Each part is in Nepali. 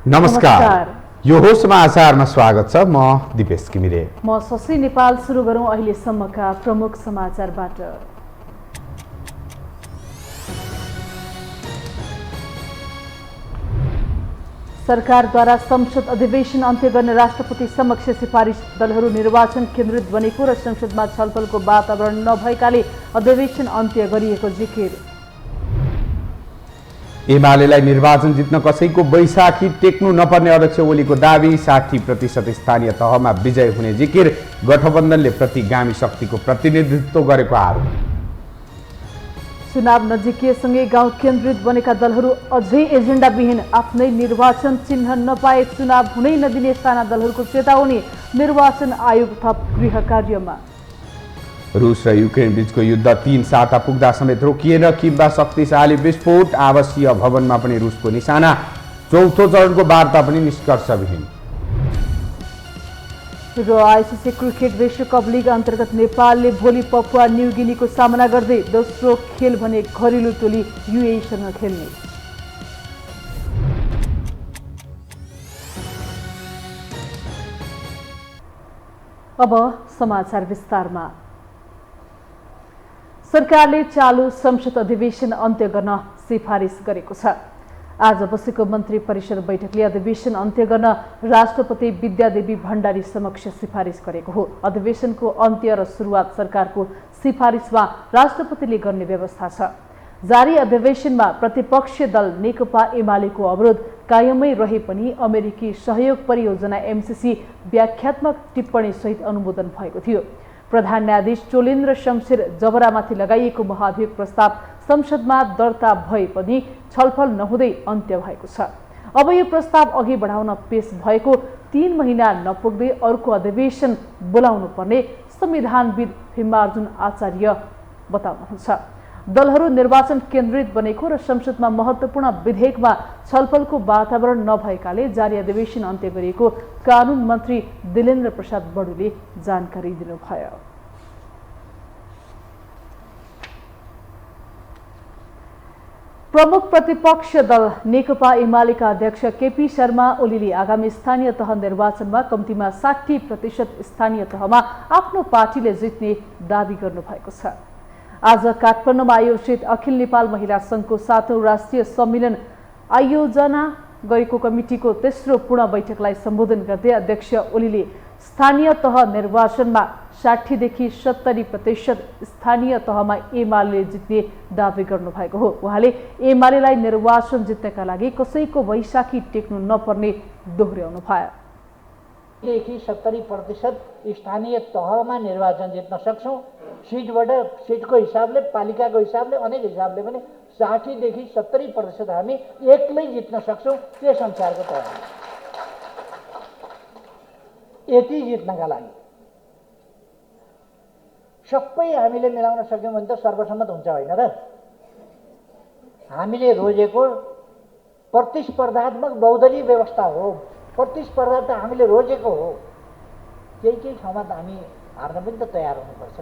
नमस्कार। यो हो समाचारमा स्वागत छ। म दिपेश घिमिरे। म शशि नेपाल। सुरु गरौँ अहिलेसम्मका प्रमुख समाचारबाट। सरकारद्वारा संसद अधिवेशन अन्त्य गर्न राष्ट्रपति समक्ष सिफारिस। दलहरू निर्वाचन केन्द्रित बनेको र संसदमा छलफलको वातावरण नभएकाले अधिवेशन अन्त्य गरिएको जिकिर। एमालेलाई निर्वाचन जित्न कसैको बैशाखी टेक्नु नपर्ने अध्यक्ष ओलीको दावी। 60% स्थानीय तहमा विजय हुने जिकिर। गठबन्धनले प्रतिगामी शक्तिको प्रतिनिधित्व गरेको आरोप। चुनाव नजिकिएसँगै गाउँ केन्द्रित बनेका दलहरू अझै एजेन्डाविहीन। आफ्नै निर्वाचन चिन्ह नपाए चुनाव हुनै नदिने साना दलहरूको चेतावनी। निर्वाचन आयोग थप गृह कार्यमा। रुस र युक्रेन बीचको युद्ध 3 साता पुग्दा समेत रोकिएन। किब्बा शक्तिशाली विस्फोट। आवासीय भवनमा पनि रुसको निशाना। चौथो चरणको वार्ता पनि निष्कर्षविहीन। र आइसिसी क्रिकेट विश्वकप लिग अन्तर्गत नेपालले भोलि पपुवा न्युगिनीको सामना गर्दै दोस्रो खेल भने घरेलु टोली युएईसँग खेल्ने। अब समाचार विस्तारमा। सरकारले चालु संसद अधिवेशन अन्त्य गर्न सिफारिस गरेको छ। आज बसेको मन्त्री परिषद बैठकले अधिवेशन अन्त्य गर्न राष्ट्रपति विद्यादेवी भण्डारी समक्ष सिफारिस गरेको हो। अधिवेशनको अन्त्य र सुरुवात सरकारको सिफारिसमा राष्ट्रपतिले गर्ने व्यवस्था छ। जारी अधिवेशनमा प्रतिपक्षीय दल नेकपा एमालेको अवरोध कायमै रहे पनि अमेरिकी सहयोग परियोजना एमसीसी व्याख्यात्मक टिप्पणी सहित अनुमोदन भएको थियो। प्रधान न्यायाधीश चोलेन्द्र शमशेर जबरामाथि लगाइएको महाभियोग प्रस्ताव संसदमा दर्ता भए पनि छलफल नहुँदै अन्त्य भएको छ। अब यो प्रस्ताव अघि बढाउन पेश भएको 3 महिना नपुग्दै अर्को अधिवेशन बोलाउनु पर्ने संविधानविद भीमार्जुन आचार्य बताउनुहुन्छ। दलहरू निर्वाचन केन्द्रित बनेको र संसदमा महत्त्वपूर्ण विधेयकमा छलफलको वातावरण नभएकाले जारी अधिवेशन अन्त्य गरिएको कानून मन्त्री दिलेन्द्र प्रसाद बडुले जानकारी दिनुभयो। प्रमुख प्रतिपक्ष दल नेकपा एमालेका अध्यक्ष केपी शर्मा ओलीले आगामी स्थानीय तह निर्वाचनमा कम्तीमा 60% स्थानीय तहमा आफ्नो पार्टीले जित्ने दावी गर्नुभएको छ। आज काठमाडौँमा आयोजित अखिल नेपाल महिला सङ्घको 7औं राष्ट्रिय सम्मेलन आयोजना गरेको कमिटीको तेस्रो पूर्ण बैठकलाई सम्बोधन गर्दै अध्यक्ष ओलीले स्थानीय तह निर्वाचनमा 60 देखि 70% स्थानीय तहमा एमाले जित्ने दावी गर्नुभएको हो। उहाँले एमालेलाई निर्वाचन जित्नका लागि कसैको वैशाखी टेक्नु नपर्ने दोहोर्याउनु भयो। देखि 70% स्थानीय तहमा निर्वाचन जित्न सक्छौँ। सिटको हिसाबले, पालिकाको हिसाबले, अनेक हिसाबले पनि 60 देखि 70% हामी एक्लै जित्न सक्छौँ। त्यो संसारको तहमा यति जित्नका लागि सबै हामीले मिलाउन सक्यौँ भने त सर्वसम्मत हुन्छ होइन र? हामीले रोजेको प्रतिस्पर्धात्मक बहुदलीय व्यवस्था हो। प्रतिस्पर्धा त हामीले रोजेको हो। केही ठाउँमा त हामी हार्न पनि त तयार हुनुपर्छ।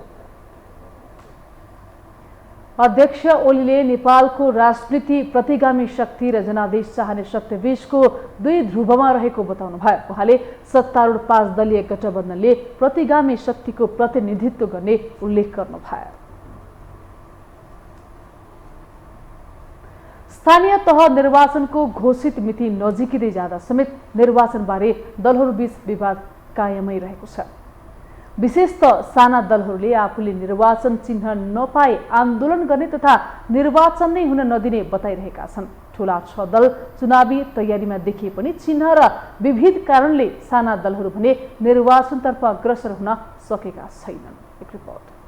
अध्यक्ष ओलीले नेपालको राजनीति प्रतिगामी शक्ति र जनादेश चाहने शक्ति बीचको 2 ध्रुवमा रहेको बताउनुभयो। उहाँले सत्तारूढ 5 दलीय गठबन्धनले प्रतिगामी शक्तिको प्रतिनिधित्व गर्ने उल्लेख गर्नुभयो। स्थानीय तह निर्वाचनको घोषित मिति नजिकिँदै जाँदा समेत निर्वाचनबारे दलहरूबीच विवाद कायमै रहेको छ। विशेष त साना दलहरूले आफूले निर्वाचन चिन्ह नपाए आन्दोलन गर्ने तथा निर्वाचन नै हुन नदिने बताइरहेका छन्। ठूला 6 दल चुनावी तयारीमा देखिए पनि चिन्ह र विविध कारणले साना दलहरू भने निर्वाचनतर्फ अग्रसर हुन सकेका छैनन्। एक रिपोर्ट।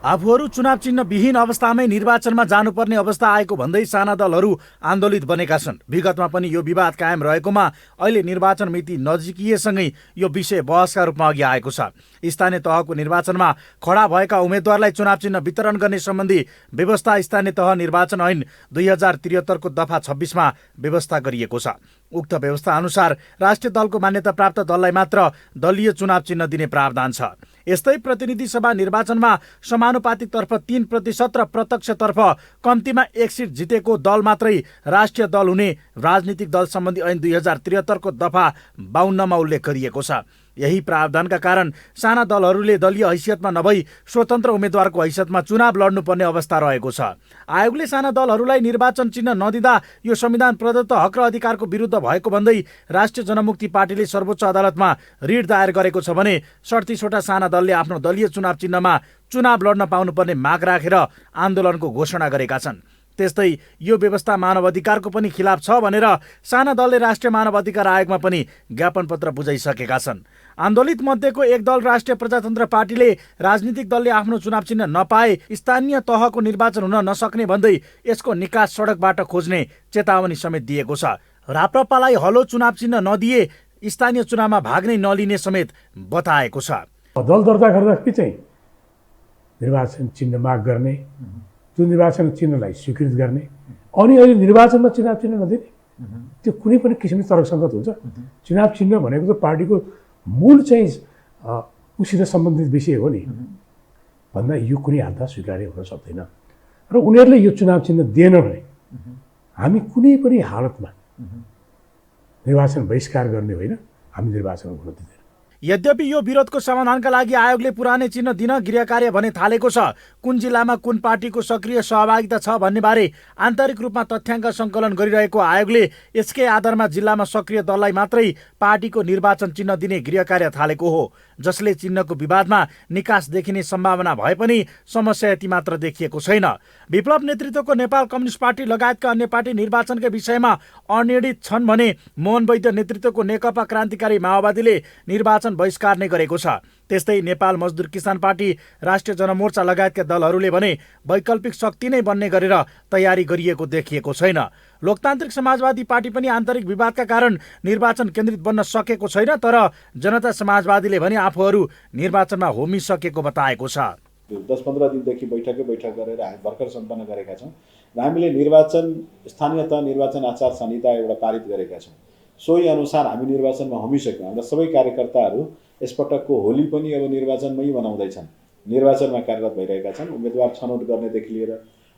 आफूहरू चुनाव चिन्ह विहीन अवस्थामै निर्वाचनमा जानुपर्ने अवस्था आएको भन्दै साना दलहरू आन्दोलित बनेका छन्। विगतमा पनि यो विवाद कायम रहेकोमा अहिले निर्वाचन मिति नजिकिएसँगै यो विषय बहसका रूपमा अघि आएको छ। स्थानीय तहको निर्वाचनमा खडा भएका उम्मेद्वारलाई चुनाव चिन्ह वितरण गर्ने सम्बन्धी व्यवस्था स्थानीय तह निर्वाचन ऐन 2073 को दफा 26 मा व्यवस्था गरिएको छ। उक्त व्यवस्था अनुसार राष्ट्रिय दलको मान्यता प्राप्त दललाई मात्र दलीय चुनाव चिन्ह दिने प्रावधान छ। यस्तै प्रतिनिधि सभा निर्वाचनमा समानुपातिकतर्फ 3% र प्रत्यक्षतर्फ कम्तीमा 1 सिट जितेको दल मात्रै राष्ट्रिय दल हुने राजनीतिक दल सम्बन्धी ऐन 2073 को दफा 52 मा उल्लेख गरिएको छ। यही प्रावधानका कारण साना दलहरूले दलीय हैसियतमा नभई स्वतन्त्र उम्मेद्वारको हैसियतमा चुनाव लड्नुपर्ने अवस्था रहेको छ। आयोगले साना दलहरूलाई निर्वाचन चिन्ह नदिँदा यो संविधान प्रदत्त हक र अधिकारको विरुद्ध भएको भन्दै राष्ट्रिय जनमुक्ति पार्टीले सर्वोच्च अदालतमा रिट दायर गरेको छ भने 37वटा साना दलले आफ्नो दलीय चुनाव चिन्हमा चुनाव लड्न पाउनुपर्ने माग राखेर आन्दोलनको घोषणा गरेका छन्। त्यस्तै यो व्यवस्था मानव अधिकारको पनि खिलाफ छ भनेर साना दलले राष्ट्रिय मानव अधिकार आयोगमा पनि ज्ञापन पत्र बुझाइसकेका छन्। आन्दोलित मध्येको एक दल राष्ट्रिय प्रजातन्त्र पार्टीले राजनीतिक दलले आफ्नो चुनाव चिन्ह नपाए स्थानीय तहको निर्वाचन हुन नसक्ने भन्दै यसको निकास सडकबाट खोज्ने चेतावनी समेत दिएको छ। राप्रपालाई हलो चुनाव चिन्ह नदिए स्थानीय चुनावमा भाग नै नलिने समेत बताएको छ। दल दर्ता गर्दाखेरि चाहिँ निर्वाचन चिन्ह माग गर्ने, त्यो निर्वाचन चिन्हलाई स्वीकृत गर्ने अनि अहिले निर्वाचनमा चुनाव चिन्ह नदिने, त्यो कुनै पनि किसिमले तर्कसङ्गत हुन्छ। चुनाव चिन्ह भनेको त पार्टीको मूल चाहिँ उसित सम्बन्धित विषय हो नि भन्दा यो कुनै हालतमा स्वीकार्य हुन सक्दैन र उनीहरूले यो चुनाव चिन्ह दिएन भने हामी कुनै पनि हालतमा निर्वाचन बहिष्कार गर्ने होइन, हामी निर्वाचन हुन दिँदैन। यद्यपि यो विरोधको समाधानका लागि आयोगले पुरानै चिन्ह दिन गृह कार्य भने थालेको छ। कुन जिल्लामा कुन पार्टीको सक्रिय सहभागिता छ भन्ने बारे आन्तरिक रूपमा तथ्याङ्क सङ्कलन गरिरहेको आयोगले यसकै आधारमा जिल्लामा सक्रिय दललाई मात्रै पार्टीको निर्वाचन चिन्ह दिने गृह कार्य थालेको हो, जसले चिन्हको विवादमा निकास देखिने सम्भावना भए पनि समस्या यति मात्र देखिएको छैन। विप्लव नेतृत्वको नेपाल कम्युनिस्ट पार्टी लगायतका अन्य पार्टी निर्वाचनकै विषयमा अनिर्णित छन् भने मोहन वैद्य नेतृत्वको नेकपा क्रान्तिकारी माओवादीले निर्वाचन बहिष्कार नै गरेको छ। त्यस्तै नेपाल मजदुर किसान पार्टी, राष्ट्रिय जनमोर्चा लगायतका दलहरूले भने वैकल्पिक शक्ति नै बन्ने गरेर तयारी गरिएको देखिएको छैन। लोकतान्त्रिक समाजवादी पार्टी पनि आन्तरिक विवादका कारण निर्वाचन केन्द्रित बन्न सकेको छैन, तर जनता समाजवादीले भने आफूहरू निर्वाचनमा होमिसकेको बताएको छ। 10-15 दिनदेखि बैठक गरेर हामी भर्खर सम्पन्न गरेका छौँ र हामीले निर्वाचन स्थानीय तह निर्वाचन आचार संहिता एउटा पारित गरेका छौँ। सोही अनुसार हामी निर्वाचनमा होमिसक्यौँ। हाम्रा सबै कार्यकर्ताहरू यसपटकको होली पनि अब निर्वाचनमै मनाउँदैछन्, निर्वाचनमा कार्यरत भइरहेका छन्। उम्मेदवार छनौट गर्नेदेखि लिएर,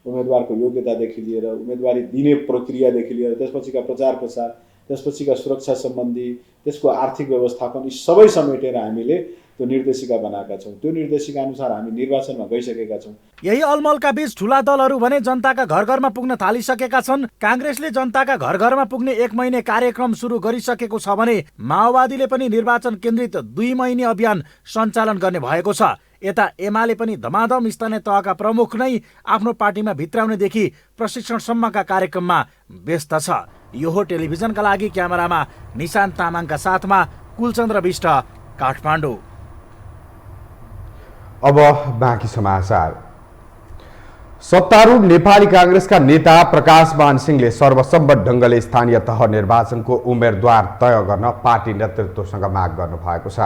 उम्मेदवारको योग्यतादेखि लिएर, उम्मेदवारी दिने प्रक्रियादेखि लिएर, त्यसपछिका प्रचार प्रसार, त्यसपछिका सुरक्षा सम्बन्धी, त्यसको आर्थिक व्यवस्थापन, यी सबै समेटेर हामीले त्यो निर्देशिका बनाएका छौँ। त्यो निर्देशिका अनुसार हामी निर्वाचनमा गइसकेका छौँ। यही अलमलका बीच ठुला दलहरू भने जनताका घर घरमा पुग्न थालिसकेका छन्। काङ्ग्रेसले जनताका घर घरमा पुग्ने 1 महिने कार्यक्रम सुरु गरिसकेको छ भने माओवादीले पनि निर्वाचन केन्द्रित 2 महिने अभियान सञ्चालन गर्ने भएको छ। यता एमाले पनि धमाधम स्थानीय तहका प्रमुख नै आफ्नो पार्टीमा भित्राउनेदेखि प्रशिक्षणसम्मका कार्यक्रममा व्यस्त छ। यो हो टेलिभिजनका लागि क्यामेरामा निशान्त तामाङका साथमा कुलचन्द्र विष्ट, काठमाडौँ। अब बाँकी समाचार। सत्तारूढ नेपाली काङ्ग्रेसका नेता प्रकाशमान सिंहले सर्वसम्मत ढङ्गले स्थानीय तह निर्वाचनको उम्मेदवार तय गर्न पार्टी नेतृत्वसँग माग गर्नुभएको छ।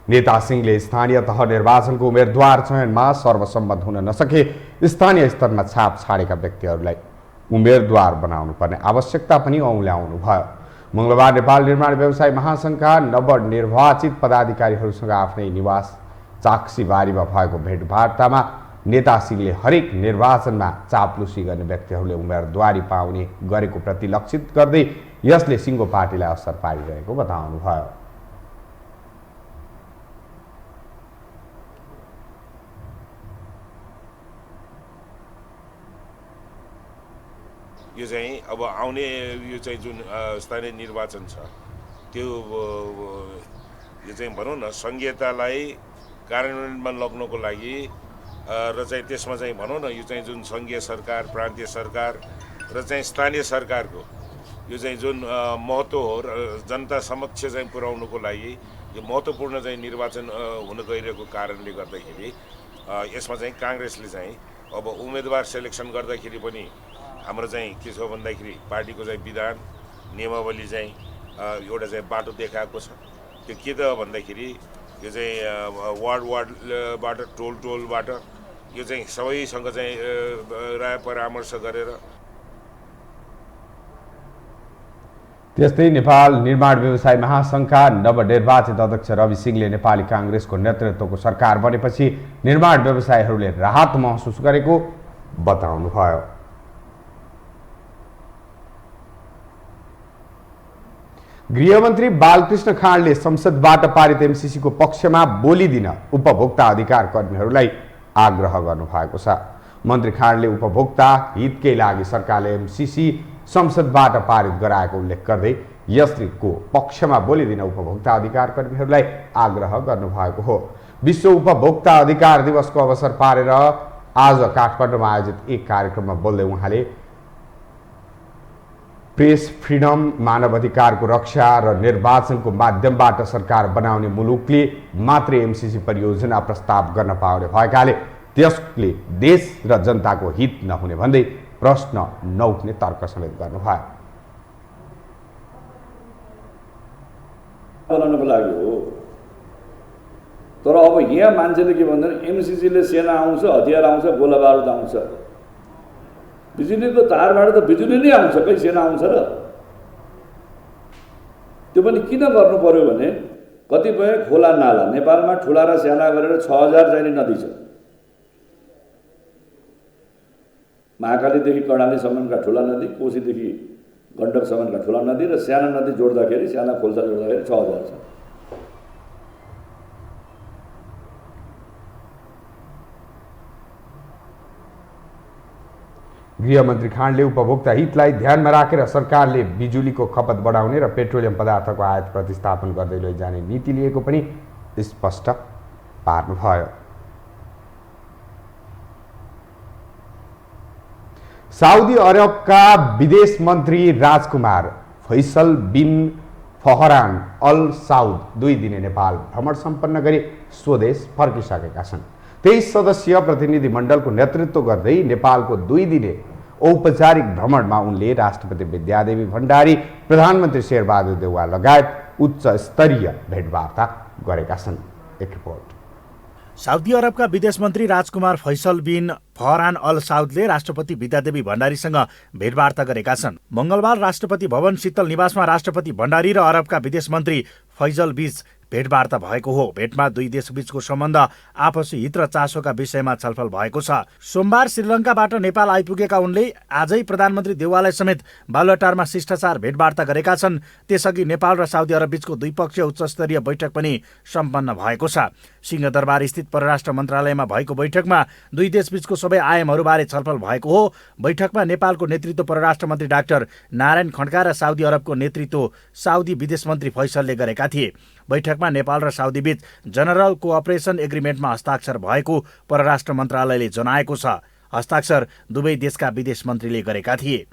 नेता सिंहले स्थानीय तह निर्वाचनको उम्मेदवार चयनमा सर्वसम्मत हुन नसके स्थानीय स्तरमा छाप छाडेका व्यक्तिहरूलाई उम्मेदवार बनाउनु पर्ने आवश्यकता पनि औँल्याउनु भयो। मङ्गलबार नेपाल निर्माण व्यवसाय महासङ्घका नवनिर्वाचित पदाधिकारीहरूसँग आफ्नै निवास चाक्सीबारीमा भएको भेटवार्तामा नेता सिंहले हरेक निर्वाचनमा चाप्लुसी गर्ने व्यक्तिहरूले उम्मेदवारी पाउने गरेको प्रति लक्षित गर्दै यसले सिंहको पार्टीलाई असर पारिरहेको बताउनुभयो। यो चाहिँ अब आउने यो चाहिँ जुन स्थानीय निर्वाचन छ त्यो यो चाहिँ भनौँ न संहितालाई कार्यान्वयनमा लग्नको लागि र चाहिँ त्यसमा चाहिँ भनौँ न यो चाहिँ जुन सङ्घीय सरकार, प्रान्तीय सरकार र चाहिँ स्थानीय सरकारको यो चाहिँ जुन महत्त्व हो र जनता समक्ष चाहिँ पुर्याउनुको लागि यो महत्त्वपूर्ण चाहिँ निर्वाचन हुन गइरहेको कारणले गर्दाखेरि यसमा चाहिँ काङ्ग्रेसले चाहिँ अब उम्मेदवार सेलेक्सन गर्दाखेरि पनि हाम्रो चाहिँ के छ भन्दाखेरि पार्टीको चाहिँ विधान नियमावली चाहिँ एउटा चाहिँ बाटो देखाएको छ। त्यो के त भन्दाखेरि यो चाहिँ वार्डबाट टोलबाट यो चाहिँ सबैसँग चाहिँ राय परामर्श गरेर त्यस्तै नेपाल निर्माण व्यवसाय महासङ्घका नवनिर्वाचित अध्यक्ष रवि सिंहले नेपाली काङ्ग्रेसको नेतृत्वको सरकार बनेपछि निर्माण व्यवसायीहरूले राहत महसुस गरेको बताउनुभयो। गृहमन्त्री बालकृष्ण खाँडले संसदबाट पारित एमसिसीको पक्षमा बोलिदिन उपभोक्ता अधिकार कर्मीहरूलाई आग्रह गर्नुभएको छ। मन्त्री खाँडले उपभोक्ता हितकै लागि सरकारले एमसिसी संसदबाट पारित गराएको उल्लेख गर्दै यसको पक्षमा बोलिदिन उपभोक्ता अधिकार कर्मीहरूलाई आग्रह गर्नुभएको हो। विश्व उपभोक्ता अधिकार दिवसको अवसर पारेर आज काठमाडौँमा आयोजित एक कार्यक्रममा बोल्दै उहाँले प्रेस फ्रिडम, मानवाधिकारको रक्षा र निर्वाचनको माध्यमबाट सरकार बनाउने मुलुकले मात्रै एमसिसी परियोजना प्रस्ताव गर्न पाउने भएकाले त्यसले देश र जनताको हित नहुने भन्दै प्रश्न नउठ्ने तर्क समेत गर्नुभयो। बनाउनको लागि हो, तर अब यहाँ मान्छेले के भन्दैन, एमसिसीले सेना आउँछ, हतियार आउँछ, गोला बारुद आउँछ, बिजुलीको तारबाट त बिजुली नै आउँछ, कहीँ सेना आउँछ र? त्यो पनि किन गर्नु पर्यो भने कतिपय खोला नाला नेपालमा ठुला र साना गरेर 6000 चाहिने नदी छ। महाकालीदेखि कर्णालीसम्मका ठुला नदी, कोशीदेखि गण्डकसम्मका ठुला नदी र साना नदी जोड्दाखेरि, साना खोल्सा जोड्दाखेरि 6000 छ। गृहमन्त्री खाँडले उपभोक्ता हितलाई ध्यानमा राखेर सरकारले बिजुलीको खपत बढाउने र पेट्रोलियम पदार्थको आयात प्रतिस्थापन गर्दै लैजाने नीति लिएको पनि स्पष्ट पार्नुभयो। साउदी अरबका विदेश मन्त्री राजकुमार फैसल बिन फहरान अल साउद 2 दिने नेपाल भ्रमण सम्पन्न गरी स्वदेश फर्किसकेका छन्। 23 सदस्यीय प्रतिनिधि मण्डलको नेतृत्व गर्दै नेपालको 2 दिने औपचारिक भ्रमणमा उनले राष्ट्रपति विद्यादेवी भण्डारी, प्रधानमन्त्री शेरबहादुर देउवा लगायत उच्च स्तरीय भेटवार्ता गरेका छन्। एक रिपोर्ट। साउदी अरबका विदेश मन्त्री राजकुमार फैसल बिन फहरान अल साउदले राष्ट्रपति विद्यादेवी भण्डारीसँग भेटवार्ता गरेका छन्। मंगलबार राष्ट्रपति भवन शीतल निवासमा राष्ट्रपति भण्डारी र अरबका विदेश मन्त्री फैसल बीच भेटवार्ता भएको हो। भेटमा 2 देशबीचको सम्बन्ध, आपसी हित र चासोका विषयमा छलफल भएको छ। सोमबार श्रीलङ्काबाट नेपाल आइपुगेका उनले आजै प्रधानमन्त्री देउवालाई समेत बालुवाटारमा शिष्टाचार भेटवार्ता गरेका छन्। त्यसअघि नेपाल र साउदी अरब बीचको द्विपक्षीय उच्चस्तरीय बैठक पनि सम्पन्न भएको छ। सिंहदरबार स्थित परराष्ट्र मन्त्रालयमा भएको बैठकमा 2 देशबीचको सबै आयामहरूबारे छलफल भएको हो। बैठकमा नेपालको नेतृत्व परराष्ट्र मन्त्री डाक्टर नारायण खड्का र साउदी अरबको नेतृत्व साउदी विदेश मन्त्री फैसलले गरेका थिए। बैठकमा नेपाल र साउदी बीच जनरल कोअपरेसन एग्रिमेन्टमा हस्ताक्षर भएको परराष्ट्र मन्त्रालयले जनाएको छ। हस्ताक्षर दुवै देशका विदेश मन्त्रीले गरेका थिए।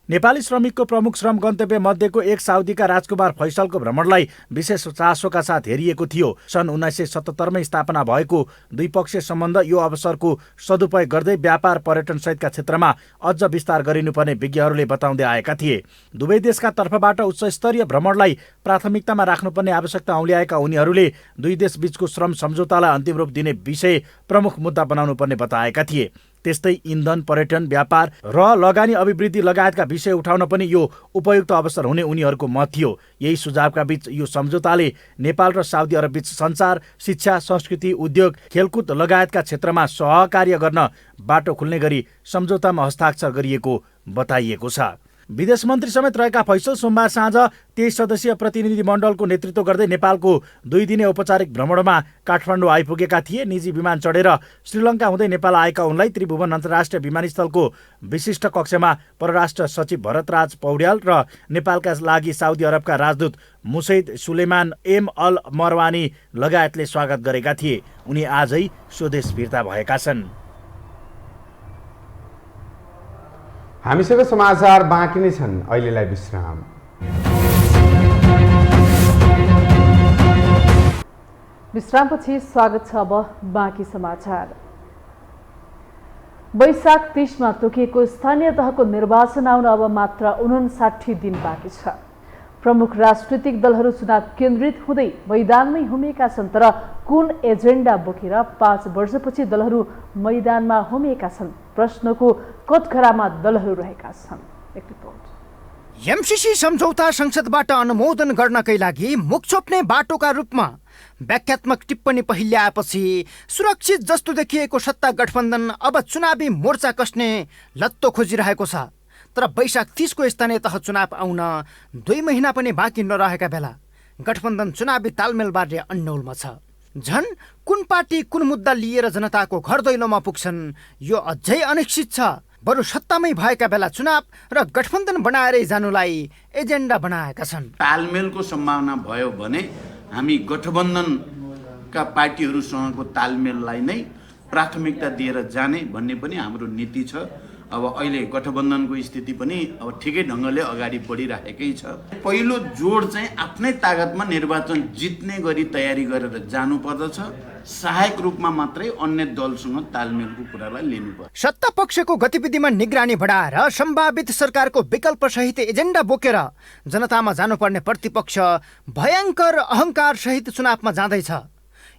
नेपाली श्रमिकको प्रमुख श्रम गन्तव्य मध्येको एक साउदीका राजकुमार फैसलको भ्रमणलाई विशेष चासोका साथ हेरिएको थियो। सन् 1977मै स्थापना भएको द्विपक्षीय सम्बन्ध यो अवसरको सदुपयोग गर्दै व्यापार, पर्यटन सहितका क्षेत्रमा अझ विस्तार गरिनुपर्ने विज्ञहरूले बताउँदै आएका थिए। दुवै देशका तर्फबाट उच्चस्तरीय भ्रमणलाई प्राथमिकतामा राख्नुपर्ने आवश्यकता औल्याएका उनीहरूले 2 देशबीचको श्रम सम्झौतालाई अन्तिम रूप दिने विषय प्रमुख मुद्दा बनाउनु पर्ने बताएका थिए। त्यस्तै इन्धन, पर्यटन, व्यापार र लगानी अभिवृद्धि लगायतका विषय उठाउन पनि यो उपयुक्त अवसर हुने उनीहरूको मत थियो। यही सुझावका बीच यो सम्झौताले नेपाल र साउदी अरब बीच सञ्चार, शिक्षा, संस्कृति, उद्योग, खेलकुद लगायतका क्षेत्रमा सहकार्य गर्न बाटो खुल्ने गरी सम्झौतामा हस्ताक्षर गरिएको बताइएको छ। विदेश मन्त्री समेत रहेका फैसल सोमबार साँझ 23 सदस्यीय प्रतिनिधि मण्डलको नेतृत्व गर्दै नेपालको 2 दिने औपचारिक भ्रमणमा काठमाडौँ आइपुगेका थिए। निजी विमान चढेर श्रीलङ्का हुँदै नेपाल आएका उनलाई त्रिभुवन अन्तर्राष्ट्रिय विमानस्थलको विशिष्ट कक्षमा परराष्ट्र सचिव भरतराज पौड्याल र नेपालका लागि साउदी अरबका राजदूत मुसैद सुलेमान एम अल मरवानी लगायतले स्वागत गरेका थिए। उनी आजै स्वदेश फिर्ता भएका छन्। हामीसँग समाचार बाँकी नै छन्। अहिलेलाई विश्राम। विश्रामपछि स्वागत छ। अब बाँकी समाचार। वैशाख 30मा तोकिएको स्थानीय तहको निर्वाचन आउन अब मात्र 59 दिन बाँकी छ। प्रमुख राजनीतिक दलहरू चुनाव केन्द्रित हुँदै मैदानमै हुमेका छन्, तर कुन एजेन्डा बोकेर 5 वर्षपछि दलहरू मैदानमा हुमेका छन् प्रश्नको कठघरामा दलहरू रहेका छन्। एक रिपोर्ट। एमसीसी सम्झौता संसदबाट अनुमोदन गर्नकै लागि मुख छोप्ने बाटोका रूपमा व्याख्यात्मक टिप्पणी पहिल्याएपछि सुरक्षित जस्तो देखिएको सत्ता गठबन्धन अब चुनावी मोर्चा कस्ने लत्तो खोजिरहेको छ। तर वैशाख 30 को स्थानीय तह चुनाव आउन 2 महिना पनि बाँकी नरहेका बेला गठबन्धन चुनावी तालमेलबारे अन्यलमा छ। झन् कुन पार्टी कुन मुद्दा लिएर जनताको घर दैलोमा पुग्छन् यो अझै अनिश्चित छ। बरु सत्तामै भएका बेला चुनाव र गठबन्धन बनाएरै जानुलाई एजेन्डा बनाएका छन्। तालमेलको सम्भावना भयो भने हामी गठबन्धनका पार्टीहरूसँगको तालमेललाई नै प्राथमिकता दिएर जाने भन्ने पनि हाम्रो नीति छ। अब अहिले गठबन्धनको स्थिति पनि अब ठिकै ढङ्गले अगाडि बढिरहेकै छ। पहिलो जोड चाहिँ आफ्नै तागतमा निर्वाचन जित्ने गरी तयारी गरेर जानुपर्दछ। सहायक रूपमा मात्रै अन्य दलसँग तालमेलको कुरालाई लिनुपर्छ। सत्ता पक्षको गतिविधिमा निगरानी बढाएर सम्भावित सरकारको विकल्प सहित एजेन्डा बोकेर जनतामा जानुपर्ने प्रतिपक्ष भयङ्कर अहङ्कार सहित चुनावमा जाँदैछ।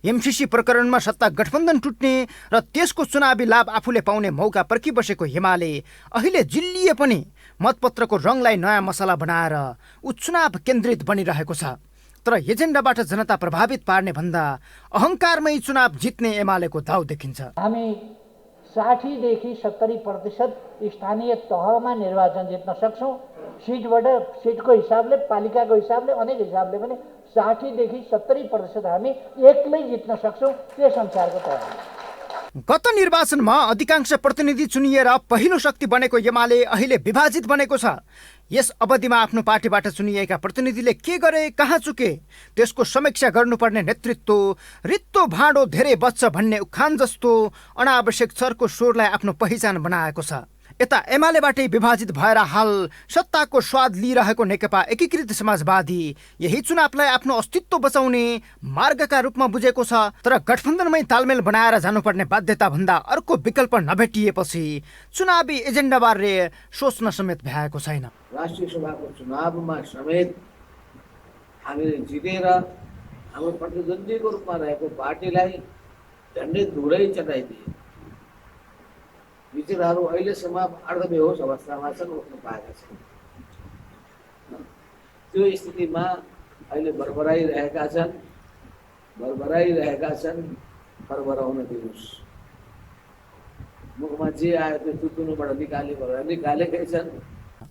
एमसीसी प्रकरणमा सत्ता गठबन्धन टुट्ने र त्यसको चुनावी लाभ आफूले पाउने मौका पर्खिबसेको एमाले अहिले जिल्लिए पनि मतपत्रको रङलाई नयाँ मसला बनाएर चुनाव केन्द्रित बनिरहेको छ। तर एजेन्डाबाट जनता प्रभावित पार्ने भन्दा अहङ्कारमै चुनाव जित्ने एमालेको दाउ देखिन्छ। हामी 60 देखि 70% स्थानीय तहमा निर्वाचन जित्न सक्छौँ। सिटको हिसाबले, पालिकाको हिसाबले, अनेक हिसाबले पनि 60 देखि 70% हामी एक्लै जित्न सक्छौँ। त्यस अनुसारको तयारी। गत निर्वाचनमा अधिकांश प्रतिनिधि चुनिएर पहिलो शक्ति बनेको एमाले अहिले विभाजित बनेको छ। यस अवधिमा आफ्नो पार्टीबाट चुनिएका प्रतिनिधिले के गरे, कहाँ चुके, त्यसको समीक्षा गर्नुपर्ने नेतृत्व रित्तो भाँडो धेरै बच्छ भन्ने उखान जस्तो अनावश्यक चर्को स्वरलाई आफ्नो पहिचान बनाएको छ। यता एमालेबाटै विभाजित भएर हाल सत्ताको स्वाद लिइरहेको नेकपा एकीकृत समाजवादी यही चुनावलाई आफ्नो अस्तित्व बचाउने मार्गका रूपमा बुझेको छ। तर गठबन्धनमै तालमेल बनाएर जानुपर्ने बाध्यता भन्दा अर्को विकल्प नभेटिएपछि चुनावी एजेन्डाबारे सोच्न समेत भ्याएको छैन। राष्ट्रिय सभाको चुनावमा समेत हामीले जितेर हाम्रो प्रतिद्वन्दीको रूपमा रहेको पार्टीलाई झन्डै धुरै चटाइदिए। विचारहरू अहिलेसम्म अर्धबेहोस अवस्थामा छन्, उठ्न पाएका छन्। त्यो स्थितिमा अहिले बरबराइरहेका छन्। बरबराउन दिनुहोस्। मुखमा जे आयो त्यो तुतुनुबाट निकालेकै छन्।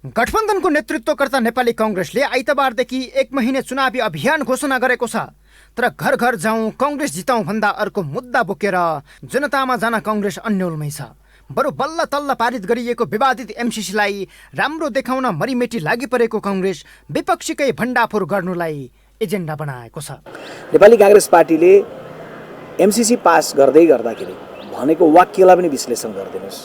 गठबन्धनको नेतृत्वकर्ता नेपाली कांग्रेसले आइतबारदेखि 1 महिने चुनावी अभियान घोषणा गरेको छ। तर घर घर जाउँ कांग्रेस जिताउँ भन्दा अर्को मुद्दा बोकेर जनतामा जान कांग्रेस अन्यलमै छ। बरु बल्ल तल्ल पारित गरिएको विवादित एमसीसीलाई राम्रो देखाउन मरिमेटी लागि परेको कांग्रेस विपक्षीकै भण्डाफोर गर्नुलाई एजेन्डा बनाएको छ। नेपाली कांग्रेस पार्टीले एमसीसी पास गर्दै गर्दाखेरि भनेको वाक्यलाई पनि विश्लेषण गरिदिनुहोस्।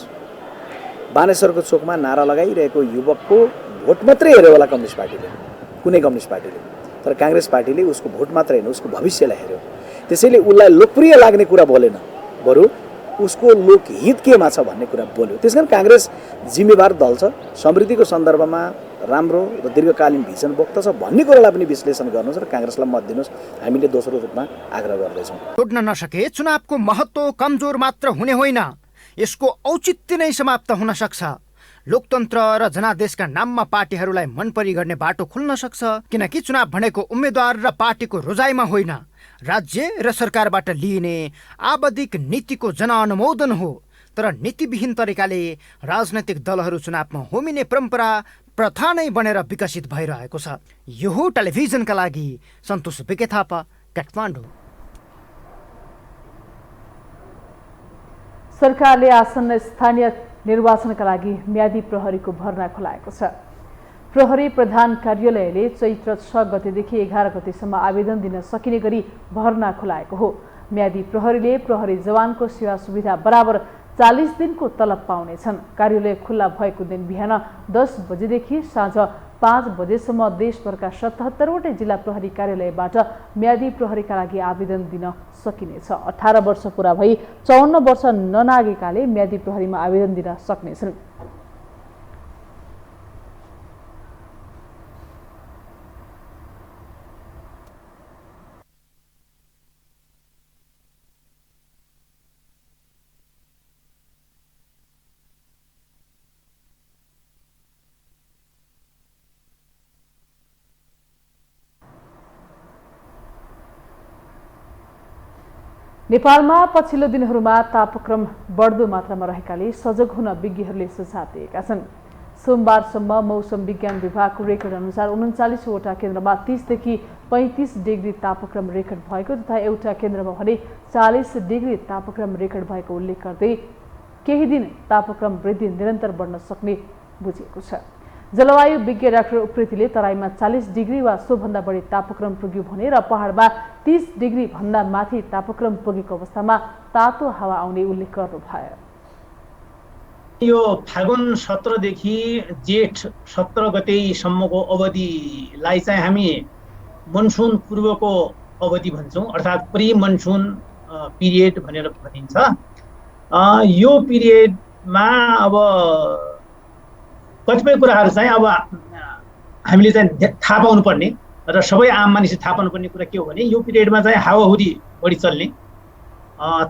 बानेश्वरको चोकमा नारा लगाइरहेको युवकको भोट मात्रै हेऱ्यो होला कम्युनिस्ट पार्टीले, कुनै कम्युनिस्ट पार्टीले। तर कांग्रेस पार्टीले उसको भोट मात्र होइन, उसको भविष्यलाई हेऱ्यो। त्यसैले उसलाई लोकप्रिय लाग्ने कुरा बोलेन, बरु उसको लोकहित केमा छ भन्ने कुरा बोल्यो। त्यसकारण कांग्रेस जिम्मेवार दल छ, समृद्धिको सन्दर्भमा राम्रो र दीर्घकालीन भिजन बोक्दछ भन्ने कुरालाई पनि विश्लेषण गर्नुहोस् र कांग्रेसलाई मत दिनुहोस्। हामीले दोस्रो रूपमा आग्रह गर्दैछौँ। जोड्न नसके चुनावको महत्त्व कमजोर मात्र हुने होइन, यसको औचित्य नै समाप्त हुन सक्छ। लोकतन्त्र र जनादेशका नाममा पार्टीहरूलाई मनपरी गर्ने बाटो खुल्न सक्छ। किनकि चुनाव भनेको उम्मेद्वार र पार्टीको रोजाइमा होइन, राज्य र सरकारबाट लिइने आवधिक नीतिको जनअनुमोदन हो। तर नीतिविहीन तरिकाले राजनैतिक दलहरू चुनावमा होमिने परम्परा प्रथा नै बनेर विकसित भइरहेको छ। यो हो टेलिभिजनका लागि सन्तोष बिके थापा, काठमाडौँ। सरकारले आसन्न स्थानीय निर्वाचनका लागि म्यादी प्रहरीको भर्ना खुलाएको छ। प्रहरी प्रधान कार्यालयले चैत्र 6 गतेदेखि 11 गतेसम्म आवेदन दिन सकिने गरी भर्ना खुलाएको हो। म्यादी प्रहरीले प्रहरी जवानको सेवा सुविधा बराबर 40 दिनको तलब पाउनेछन्। कार्यालय खुल्ला भएको दिन बिहान 10 बजेदेखि साँझ 5 बजेसम्म देशभरका 77वटै जिल्ला प्रहरी कार्यालयबाट म्यादी प्रहरीका लागि आवेदन दिन सकिनेछ। 18 वर्ष पुरा भई 54 वर्ष ननागेकाले म्यादी प्रहरीमा आवेदन दिन सक्नेछन्। नेपालमा पछिल्लो दिनहरूमा तापक्रम बढ्दो मात्रामा रहेकाले सजग हुन विज्ञहरूले सुझाव दिएका छन्। सोमबारसम्म मौसम विज्ञान विभागको रेकर्ड अनुसार 39वटा केन्द्रमा 30 देखि 35 डिग्री तापक्रम रेकर्ड भएको तथा एउटा केन्द्रमा भने 40 डिग्री तापक्रम रेकर्ड भएको उल्लेख गर्दै केही दिन तापक्रम वृद्धि निरन्तर बढ्न सक्ने बुझिएको छ। जलवायु विज्ञ डाक्टर उप्रेतीले तराईमा 40 डिग्री वा सोभन्दा बढी तापक्रम पुग्यो भने र पहाडमा 30 डिग्री भन्दा माथि तापक्रम पुगेको अवस्थामा तातो हावा आउने उल्लेख गर्नुभयो। यो फागुन 17 देखि जेठ 17 गतेसम्मको अवधिलाई चाहिँ हामी मनसुन पूर्वको अवधि भन्छौँ, अर्थात् प्री मनसुन पिरियड भनेर भनिन्छ। यो पिरियडमा अब कतिपय कुराहरू चाहिँ अब हामीले चाहिँ थाहा पाउनुपर्ने र सबै आम मानिसले थाहा पाउनुपर्ने कुरा के हो भने यो पिरियडमा चाहिँ हावाहुरी बढी चल्ने,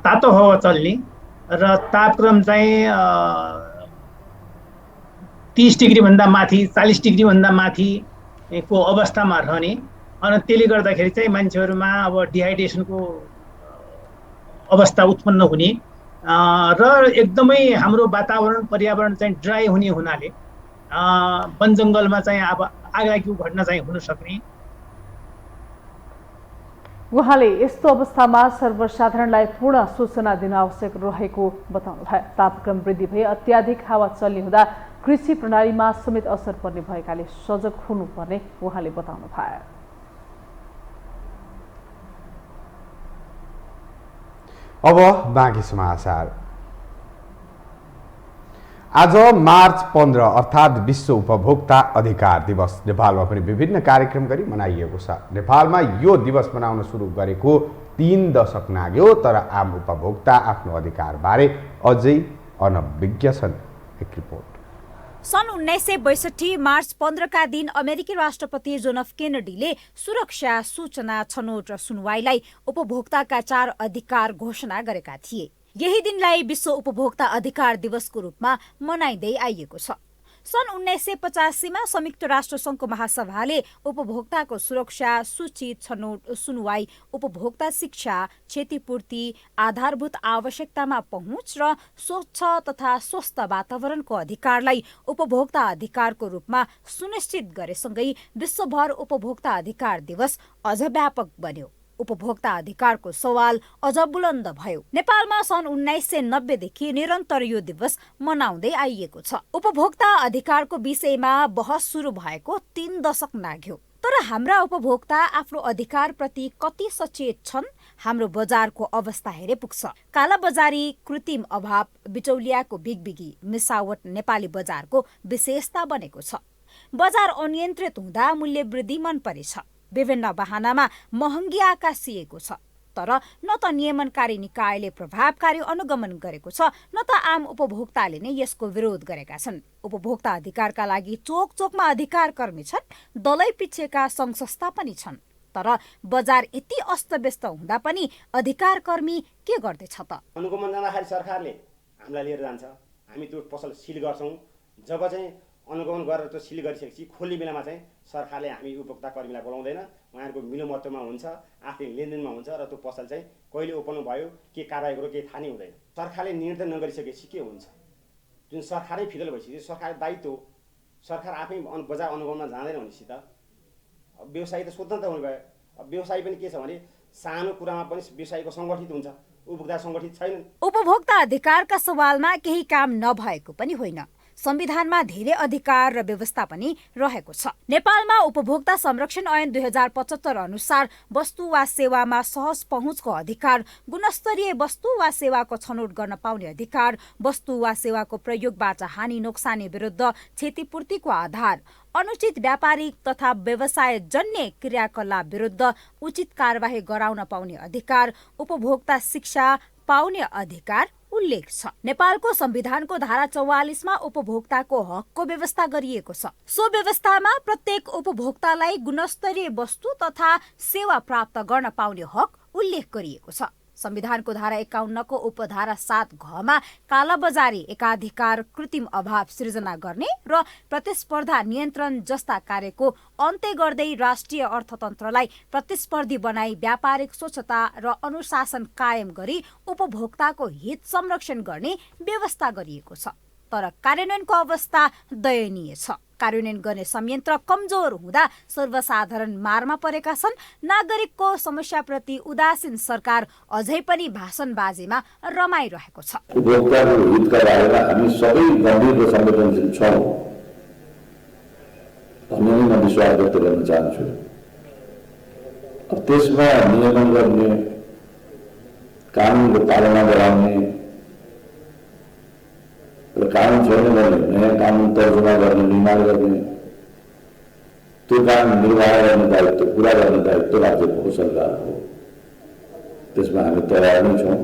तातो हावा चल्ने र तापक्रम चाहिँ 30 डिग्रीभन्दा माथि 40 डिग्रीभन्दा माथिको अवस्थामा रहने। अनि त्यसले गर्दाखेरि चाहिँ मान्छेहरूमा अब डिहाइड्रेसनको अवस्था उत्पन्न हुने र एकदमै हाम्रो वातावरण पर्यावरण चाहिँ ड्राई हुने हुनाले वन जङ्गलमा चाहिँ अब आगलागीको घटना चाहिँ हुन सक्ने। उहाँले यस्तो अवस्थामा सर्वसाधारणलाई पूर्ण सूचना दिन आवश्यक रहेको बताउनुभयो। तापक्रम वृद्धि भए अत्याधिक हावा चल्ने हुँदा कृषि प्रणालीमा समेत असर पर्ने भएकाले सजग हुनुपर्ने उहाँले बताउनुभयो। अब बाँकी समाचार। आज मार्च 15 अर्थात् विश्व उपभोक्ता अधिकार दिवस नेपालमा पनि विभिन्न कार्यक्रम गरी मनाइएको छ। नेपालमा यो दिवस मनाउन सुरु गरेको 3 दशक नाग्यो, तर आम उपभोक्ता आफ्नो अधिकारबारे अझै अनभिज्ञ छन्। एक रिपोर्ट। सन् 1962 मार्च 15 का दिन अमेरिकी राष्ट्रपति जोन एफ केनेडीले सुरक्षा, सूचना, छनौट र सुनवाईलाई उपभोक्ताका 4 अधिकार घोषणा गरेका थिए। यही दिनलाई विश्व उपभोक्ता अधिकार दिवसको रूपमा मनाइँदै आइएको छ। सन् 1985 मा संयुक्त राष्ट्र संघको महासभाले उपभोक्ताको सुरक्षा, सूचित, छनौट, सुनवाई, उपभोक्ता शिक्षा, क्षतिपूर्ति, आधारभूत आवश्यकतामा पहुँच र स्वच्छ तथा स्वस्थ वातावरणको अधिकारलाई उपभोक्ता अधिकारको रूपमा सुनिश्चित गरेसँगै विश्वभर उपभोक्ता अधिकार दिवस अझ व्यापक बन्यो। उपभोक्ता अधिकारको सवाल अझ बुलन्द भयो। नेपालमा सन् 1990 देखि निरन्तर यो दिवस मनाउँदै आइएको छ। उपभोक्ता अधिकारको विषयमा बहस सुरु भएको 3 दशक लाग्यो, तर हाम्रा उपभोक्ता आफ्नो अधिकारप्रति कति सचेत छन् हाम्रो बजारको अवस्था हेरे पुग्छ। कालाबजारी, कृत्रिम अभाव, बिचौलियाको बिगबिगी, मिसावट नेपाली बजारको विशेषता बनेको छ। बजार अनियन्त्रित हुँदा मूल्य वृद्धि मन परेछ। विभिन्न बहानामा महँगी आकाशिएको छ, तर न त नियमनकारी निकायले प्रभावकारी अनुगमन गरेको छ, न त आम उपभोक्ताले नै यसको विरोध गरेका छन्। उपभोक्ता अधिकारका लागि चोक चोकमा अधिकार कर्मी छन्, दलै पिछेका सङ्घ संस्था पनि छन्, तर बजार यति अस्तव्यस्त हुँदा पनि अधिकार कर्मी के गर्दैछ त? अनुगमन जाँदाखेरि सरकारले हामीलाई लिएर जान्छ, हामी त्यो पसल सिल गर्छौँ। जब चाहिँ अनुगमन गरेर त्यो सिल गरिसकेपछि खोल्ने बेलामा चाहिँ सरकारले हामी उपभोक्ता कर्मीलाई बोलाउँदैन, उहाँहरूको मिलोमत्वमा हुन्छ, आर्थिक लेनदेनमा हुन्छ र त्यो पसल चाहिँ कहिले ओपन भयो, के कारवाही गर्यो, केही थाहा नै हुँदैन। सरकारले निर्णय नगरिसकेपछि के हुन्छ? जुन सरकारै फिदल भइसक्यो, सरकार दायित्व, सरकार आफै बजार अनुगमनमा जाँदैन भनेपछि त व्यवसायी त स्वतन्त्र हुनुभयो। व्यवसायी पनि के छ भने सानो कुरामा पनि व्यवसायीको सङ्गठित हुन्छ, उपभोक्ता सङ्गठित छैनन्। उपभोक्ता अधिकारका सवालमा केही काम नभएको पनि होइन। संविधानमा धेरै अधिकार र व्यवस्था पनि रहेको छ। नेपालमा उपभोक्ता संरक्षण ऐन 2075 अनुसार वस्तु वा सेवामा सहज पहुँचको अधिकार, गुणस्तरीय वस्तु वा सेवाको छनौट गर्न पाउने अधिकार, वस्तु वा सेवाको प्रयोगबाट हानि नोक्सानी विरुद्ध क्षतिपूर्तिको आधार, अनुचित व्यापारिक तथा व्यवसाय जन्य क्रियाकलाप विरुद्ध उचित कारबाही गराउन पाउने अधिकार, उपभोक्ता शिक्षा पाउने अधिकार उल्लेख छ। नेपालको संविधानको धारा 44 मा उपभोक्ताको हकको व्यवस्था गरिएको छ। सो व्यवस्थामा प्रत्येक उपभोक्तालाई गुणस्तरीय वस्तु तथा सेवा प्राप्त गर्न पाउने हक उल्लेख गरिएको छ। संविधानको धारा 51 को उपधारा 7 घमा कालाबजारी, एकाधिकार, कृत्रिम अभाव सृजना गर्ने र प्रतिस्पर्धा नियन्त्रण जस्ता कार्यको अन्त्य गर्दै राष्ट्रिय अर्थतन्त्रलाई प्रतिस्पर्धी बनाई व्यापारिक स्वच्छता र अनुशासन कायम गरी उपभोक्ताको हित संरक्षण गर्ने व्यवस्था गरिएको छ। तर कार्यान्वयनको अवस्था दयनीय छ। कार्यान्वयन गर्ने संयन्त्र कमजोर हुँदा सर्वसाधारण मारमा परेका छन्। नागरिकको समस्याप्रति उदासीन सरकार अझै पनि भाषणबाजीमा रमाइरहेको छ। उपभोक्ताको हितका बारेमा हामी सबै गम्भीर र संवेदनशील छौँ भन्ने नै म विश्वास व्यक्त गर्न चाहन्छु। त्यसमा नियमन गर्ने, कानुनको पालना गराउने र कानुन छैन भने नयाँ कानुन तर्जुमा गर्ने, निर्माण गर्ने, त्यो कानुन निर्वाह गर्ने दायित्व, पुरा गर्ने दायित्व राज्यको सरकारको। त्यसमा हामी तयार नै छौँ।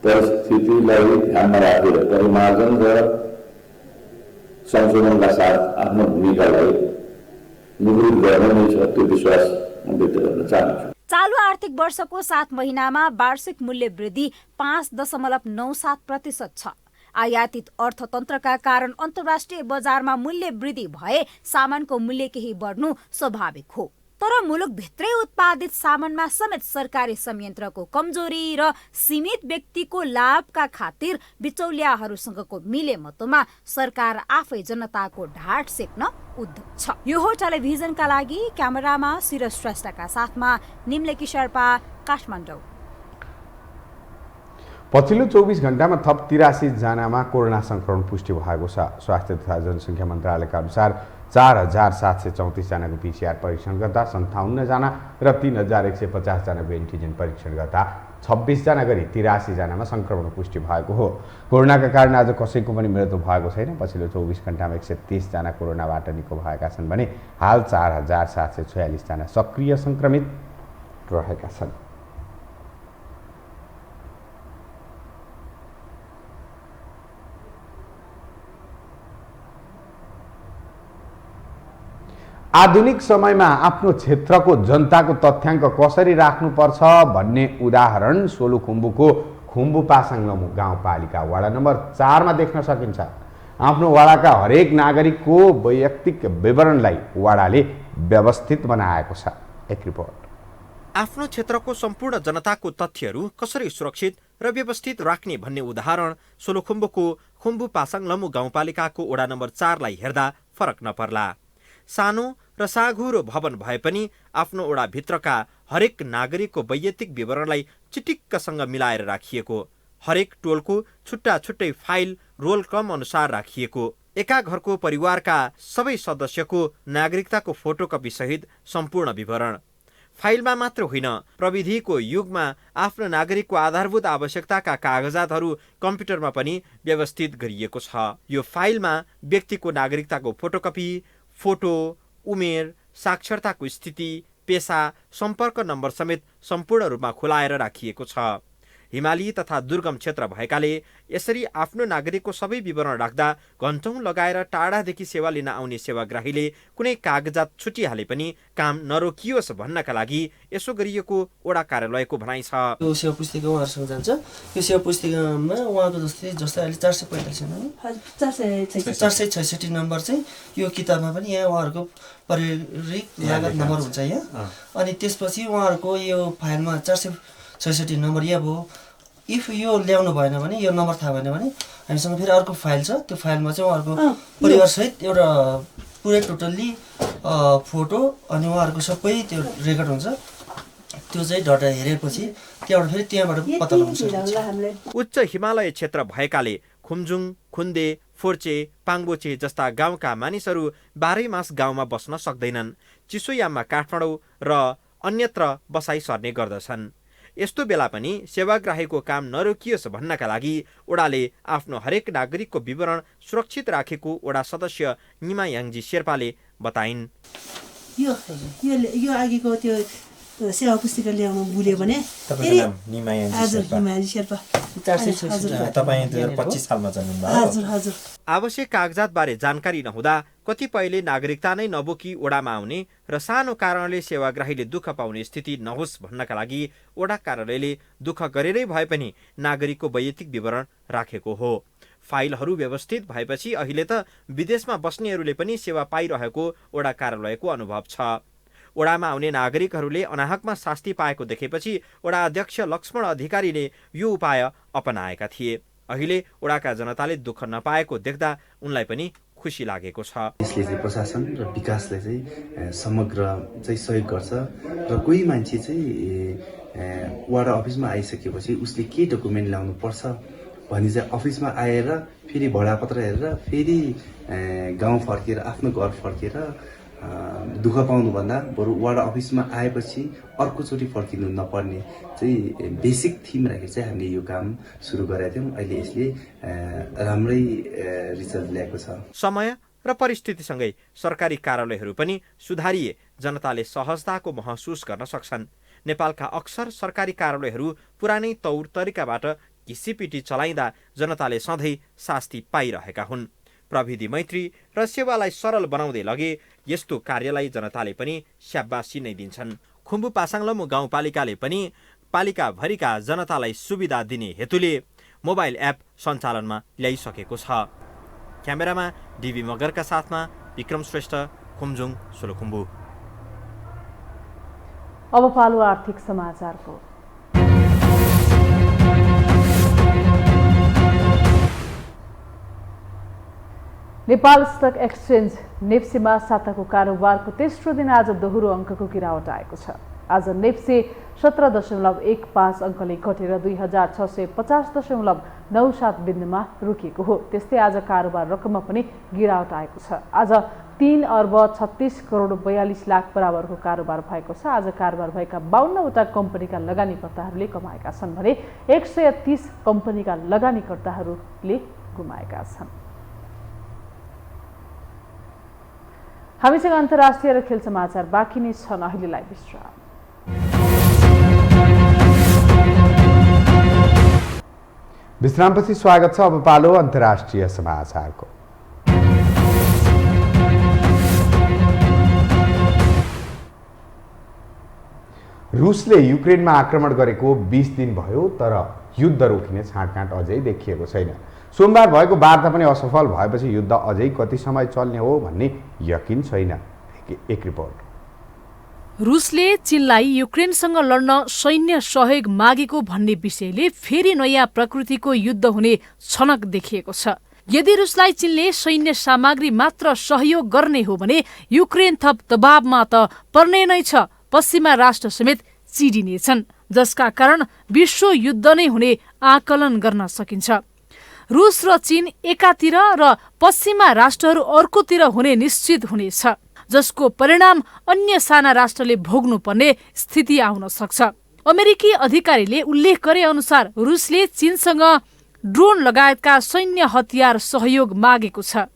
परिस्थितिलाई ध्यानमा राखेर परिमार्जन र संशोधनका साथ आफ्नो भूमिकालाई निवृत्त गर्ने नै छ, त्यो विश्वास म व्यक्त गर्न चाहन्छु। चालु आर्थिक वर्षको 7 महिनामा वार्षिक मूल्य वृद्धि 5.97% छ। आयातित अर्थतन्त्रका कारण अन्तर्राष्ट्रिय बजारमा मूल्य वृद्धि भए सामानको मूल्य केही बढ्नु स्वाभाविक हो। तर मुलुकभित्रै उत्पादित सामानमा समेत सरकारी संयन्त्रको कमजोरी र सीमित व्यक्तिको लाभका खातिर बिचौलियाहरूसँगको मिलेमतोमा सरकार आफै जनताको ढाड सेक्न उद्युक्त छ। यो हो टेलिभिजनका लागि क्यामेरामा सिरज श्रेष्ठका साथमा निम्लेकी शेर्पा, काठमाडौँ। पछिल्लो 24 घण्टामा थप 83 जनामा कोरोना संक्रमण पुष्टि भएको छ। स्वास्थ्य तथा जनसङ्ख्या मन्त्रालयका अनुसार 4734 जनाको PCR परीक्षण गर्दा 57 जना र 3150 जनाको एन्टिजेन परीक्षण गर्दा 26 जना गरी 83 जनामा संक्रमण पुष्टि भएको हो। कोरोनाका कारण आज कसैको पनि मृत्यु भएको छैन। पछिल्लो 24 घण्टामा 130 जना कोरोनाबाट निको भएका छन् भने हाल 4746 जना सक्रिय संक्रमित रहेका छन्। आधुनिक समयमा आफ्नो क्षेत्रको जनताको तथ्याङ्क कसरी राख्नुपर्छ भन्ने उदाहरण सोलुखुम्बुको खुम्बु पासाङ लमु गाउँपालिका वडा नम्बर 4 मा देख्न सकिन्छ। आफ्नो वडाका हरेक नागरिकको वैयक्तिक विवरणलाई वडाले व्यवस्थित बनाएको छ। एक रिपोर्ट। आफ्नो क्षेत्रको सम्पूर्ण जनताको तथ्यहरू कसरी सुरक्षित र व्यवस्थित राख्ने भन्ने उदाहरण सोलुखुम्बुको खुम्बु पासाङ लमु गाउँपालिकाको वडा नम्बर 4 लाई हेर्दा फरक नपर्ला। सानो र साँघुरो भवन भए पनि आफ्नो वडाभित्रका हरेक नागरिकको वैयक्तिक विवरणलाई चिटिक्कसँग मिलाएर राखिएको, हरेक टोलको छुट्टा छुट्टै फाइल रोल क्रम अनुसार राखिएको, एका घरको परिवारका सबै सदस्यको नागरिकताको फोटोकपी सहित सम्पूर्ण विवरण। फाइलमा मात्र होइन, प्रविधिको युगमा आफ्नो नागरिकको आधारभूत आवश्यकताका कागजातहरू कम्प्युटरमा पनि व्यवस्थित गरिएको छ। यो फाइलमा व्यक्तिको नागरिकताको फोटोकपी, फोटो, उमेर, साक्षरताको स्थिति, पेसा, सम्पर्क नम्बर समेत सम्पूर्ण रूपमा खुलाएर राखिएको छ। हिमाली तथा दुर्गम क्षेत्र भएकाले यसरी आफ्नो नागरिकको सबै विवरण राख्दा घण्टौं लगाएर टाढादेखि सेवा लिन आउने सेवाग्राहीले कुनै कागजात छुटिहाले पनि काम नरोकियोस् भन्नका लागि यसो गरिएको वडा कार्यालयको भनाइ छ। यो सेवा पुस्तिका उहाँहरूसँग जान्छ। यो सेवा पुस्तिकामा उहाँको जस्तै अहिले 465 नम्बर चाहिँ यो किताबमा पनि यहाँ उहाँहरूको परिरिक लागत नम्बर हुन्छ यहाँ। अनि त्यसपछि उहाँहरूको यो फाइलमा 466 नम्बर यहाँ भयो। इफ यो ल्याउनु भएन भने, यो नम्बर थाहा भएन भने हामीसँग फेरि अर्को फाइल छ। त्यो फाइलमा चाहिँ उहाँहरूको परिवारसहित एउटा पुरै टोटल्ली फोटो अनि उहाँहरूको सबै त्यो रेकर्ड हुन्छ। त्यो चाहिँ डाटा हेरेपछि त्यहाँबाट पत्ता लगाउन सकिन्छ। उच्च हिमालय क्षेत्र भएकाले खुम्जुङ, खुन्दे, फोर्चे, पाङ्बोचे जस्ता गाउँका मानिसहरू 12 मास गाउँमा बस्न सक्दैनन्। चिसोयाममा काठमाडौँ र अन्यत्र बसाइ सर्ने गर्दछन्। यस्तो बेला पनि सेवाग्राहीको काम नरोकियोस् भन्नका लागि वडाले आफ्नो हरेक नागरिकको विवरण सुरक्षित राखेको वडा सदस्य निमा याङजी शेर्पाले बताइन्। यो अघिको त्यो सेवा पुस्तिका ल्याउनु भुल्यो भने हजुर हिमाली शेर्पा तपाईँ 2025 सालमा जन्मनुभयो। हजुर हजुर। आवश्यक कागजातबारे जानकारी नहुँदा कतिपयले नागरिकता नै नबोकी ओडामा आउने र सानो कारणले सेवाग्राहीले दुःख पाउने स्थिति नहोस् भन्नका लागि ओडा कार्यालयले दुःख गरेरै भए पनि नागरिकको वैयक्तिक विवरण राखेको हो। फाइलहरू व्यवस्थित भएपछि अहिले त विदेशमा बस्नेहरूले पनि सेवा पाइरहेको ओडा कार्यालयको अनुभव छ। ओडामा आउने नागरिकहरूले अनाहकमा शास्ति पाएको देखेपछि ओडा अध्यक्ष लक्ष्मण अधिकारीले यो उपाय अपनाएका थिए। अहिले ओडाका जनताले दुःख नपाएको देख्दा उनलाई पनि खुसी लागेको छ। यसले चाहिँ प्रशासन र विकासलाई चाहिँ समग्र चाहिँ सहयोग गर्छ र कोही मान्छे चाहिँ वार्ड अफिसमा आइसकेपछि उसले के डकुमेन्ट ल्याउनु पर्छ भनी चाहिँ अफिसमा आएर फेरि भडापत्र हेरेर फेरि गाउँ फर्केर आफ्नो घर फर्केर दुःख पाउनुभन्दा बरु वार्ड अफिसमा आएपछि अर्कोचोटि फर्किनु नपर्ने चाहिँ बेसिक थिम राखेर चाहिँ हामीले यो काम सुरु गरेका थियौँ। अहिले यसले राम्रै रिजल्ट ल्याएको छ। समय र परिस्थितिसँगै सरकारी कार्यालयहरू पनि सुधारिए जनताले सहजताको महसुस गर्न सक्छन्। नेपालका अक्सर सरकारी कार्यालयहरू पुरानै तौर तरिकाबाट घिसिपिटी चलाइँदा जनताले सधैँ शास्ति पाइरहेका हुन्। प्रविधि मैत्री र सेवालाई सरल बनाउँदै लगे यस्तो कार्यलाई जनताले पनि स्याबासी नै दिन्छन्। खुम्बु पासाङलमु गाउँपालिकाले पनि पालिकाभरिका जनतालाई सुविधा दिने हेतुले मोबाइल एप सञ्चालनमा ल्याइसकेको छ। क्यामेरामा डिबी मगरका साथमा विक्रम श्रेष्ठ, खुम्जुङ, सोलुखुम्बु। अब पालो आर्थिक समाचारको। नेपाल स्टक एक्सचेन्ज नेप्सीमा साताको कारोबारको तेस्रो दिन आज दोहोरो अङ्कको गिरावट आएको छ। आज नेप्सी 17.15 अङ्कले घटेर 2650.97 बिन्दुमा रोकिएको हो। त्यस्तै आज कारोबार रकममा पनि गिरावट आएको छ। आज 3 अर्ब 36 करोड 42 लाख बराबरको कारोबार भएको छ। आज कारोबार भएका 52वटा कम्पनीका लगानीकर्ताहरूले कमाएका छन् भने 130 कम्पनीका लगानीकर्ताहरूले गुमाएका छन्। हामीसँग अन्तर्राष्ट्रिय र खेल समाचार बाँकी नै छन्। अहिलेलाई विश्राम। विश्रामपछि स्वागत छ। अब पालो अन्तर्राष्ट्रिय समाचारको। रुसले युक्रेनमा आक्रमण गरेको 20 दिन भयो तर युद्ध रोकिने छाँटकाँट अझै देखिएको छैन। सोमबार भएको वार्ता पनि असफल भएपछि युद्ध अझै कति समय चल्ने हो भन्ने यकिन छैन। एक रिपोर्ट। रुसले चीनलाई युक्रेनसँग लड्न सैन्य सहयोग मागेको भन्ने विषयले फेरि नयाँ प्रकृतिको युद्ध हुने छनक देखिएको छ। यदि रुसलाई चीनले सैन्य सामग्री मात्र सहयोग गर्ने हो भने युक्रेन थप दबावमा त पर्ने नै छ। पश्चिमा राष्ट्र समेत चिडिनेछन्, जसका कारण विश्व युद्ध नै हुने आकलन गर्न सकिन्छ। रुस र चीन एकातिर र पश्चिमा राष्ट्रहरू अर्कोतिर हुने निश्चित हुनेछ, जसको परिणाम अन्य साना राष्ट्रले भोग्नुपर्ने स्थिति आउन सक्छ। अमेरिकी अधिकारीले उल्लेख गरे अनुसार रुसले चीनसँग ड्रोन लगायतका सैन्य हतियार सहयोग मागेको छ।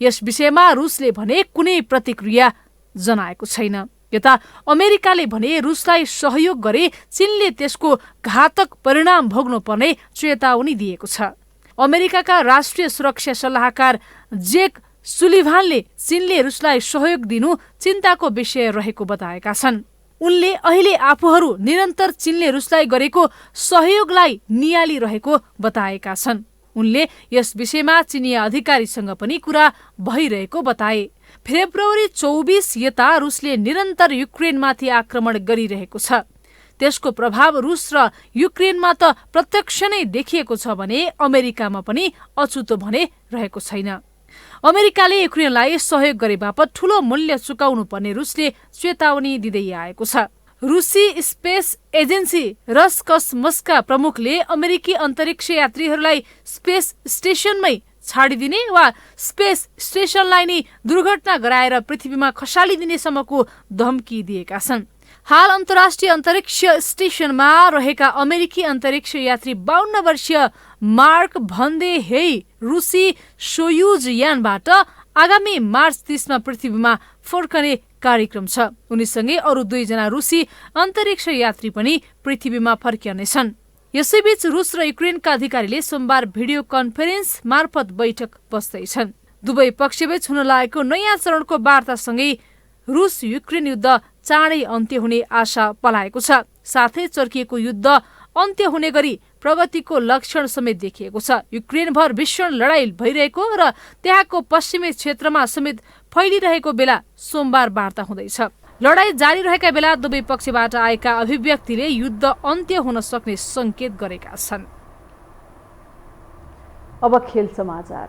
यस विषयमा रुसले भने कुनै प्रतिक्रिया जनाएको छैन। यता अमेरिकाले भने रुसलाई सहयोग गरे चीनले त्यसको घातक परिणाम भोग्नुपर्ने चेतावनी दिएको छ। अमेरिकाका राष्ट्रिय सुरक्षा सल्लाहकार जेक सुलिभानले चीनले रुसलाई सहयोग दिनु चिन्ताको विषय रहेको बताएका छन्। उनले अहिले आफूहरू निरन्तर चीनले रुसलाई गरेको सहयोगलाई नियालिरहेको बताएका छन्। उनले यस विषयमा चिनिया अधिकारीसँग पनि कुरा भइरहेको बताए। फेब्रुअरी 24 यता रुसले निरन्तर युक्रेनमाथि आक्रमण गरिरहेको छ। त्यसको प्रभाव रुस र युक्रेनमा त प्रत्यक्ष नै देखिएको छ भने अमेरिकामा पनि अछुतो भने रहेको छैन। अमेरिकाले युक्रेनलाई सहयोग गरे बापत ठूलो मूल्य चुकाउनु पर्ने रुसले चेतावनी दिँदै आएको छ। रुसी स्पेस एजेन्सी रसकस्मसका प्रमुखले अमेरिकी अन्तरिक्ष यात्रीहरूलाई स्पेस स्टेशनमै छाडिदिने वा स्पेस स्टेशनलाई नै दुर्घटना गराएर पृथ्वीमा खसालिदिनेसम्मको धम्की दिएका छन्। हाल अन्तर्राष्ट्रिय अन्तरिक्ष स्टेशनमा रहेका अमेरिकी अन्तरिक्ष यात्री 52 वर्षीय मार्क भन्दे हेई रुसी सोयुज यानबाट आगामी मार्च 30मा पृथ्वीमा फर्कने कार्यक्रम छ। उनीसँगै अरू 2 जना रुसी अन्तरिक्ष यात्री पनि पृथ्वीमा फर्किनेछन्। यसैबीच रुस र युक्रेनका अधिकारीले सोमबार भिडियो कन्फरेन्स मार्फत बैठक बस्दैछन्। दुवै पक्षबीच हुन लागेको नयाँ चरणको वार्तासँगै रुस युक्रेन युद्ध चाँडै अन्त्य हुने आशा पलाएको छ। साथै चर्किएको युद्ध अन्त्य हुने गरी प्रगतिको लक्षण समेत देखिएको छ। युक्रेनभर भीषण लडाईँ भइरहेको र त्यहाँको पश्चिमी क्षेत्रमा समेत फैलिरहेको बेला सोमबार वार्ता हुँदैछ। लडाईँ जारी रहेका बेला दुवै पक्षबाट आएका अभिव्यक्तिले युद्ध अन्त्य हुन सक्ने संकेत गरेका छन्। अब खेल समाचार।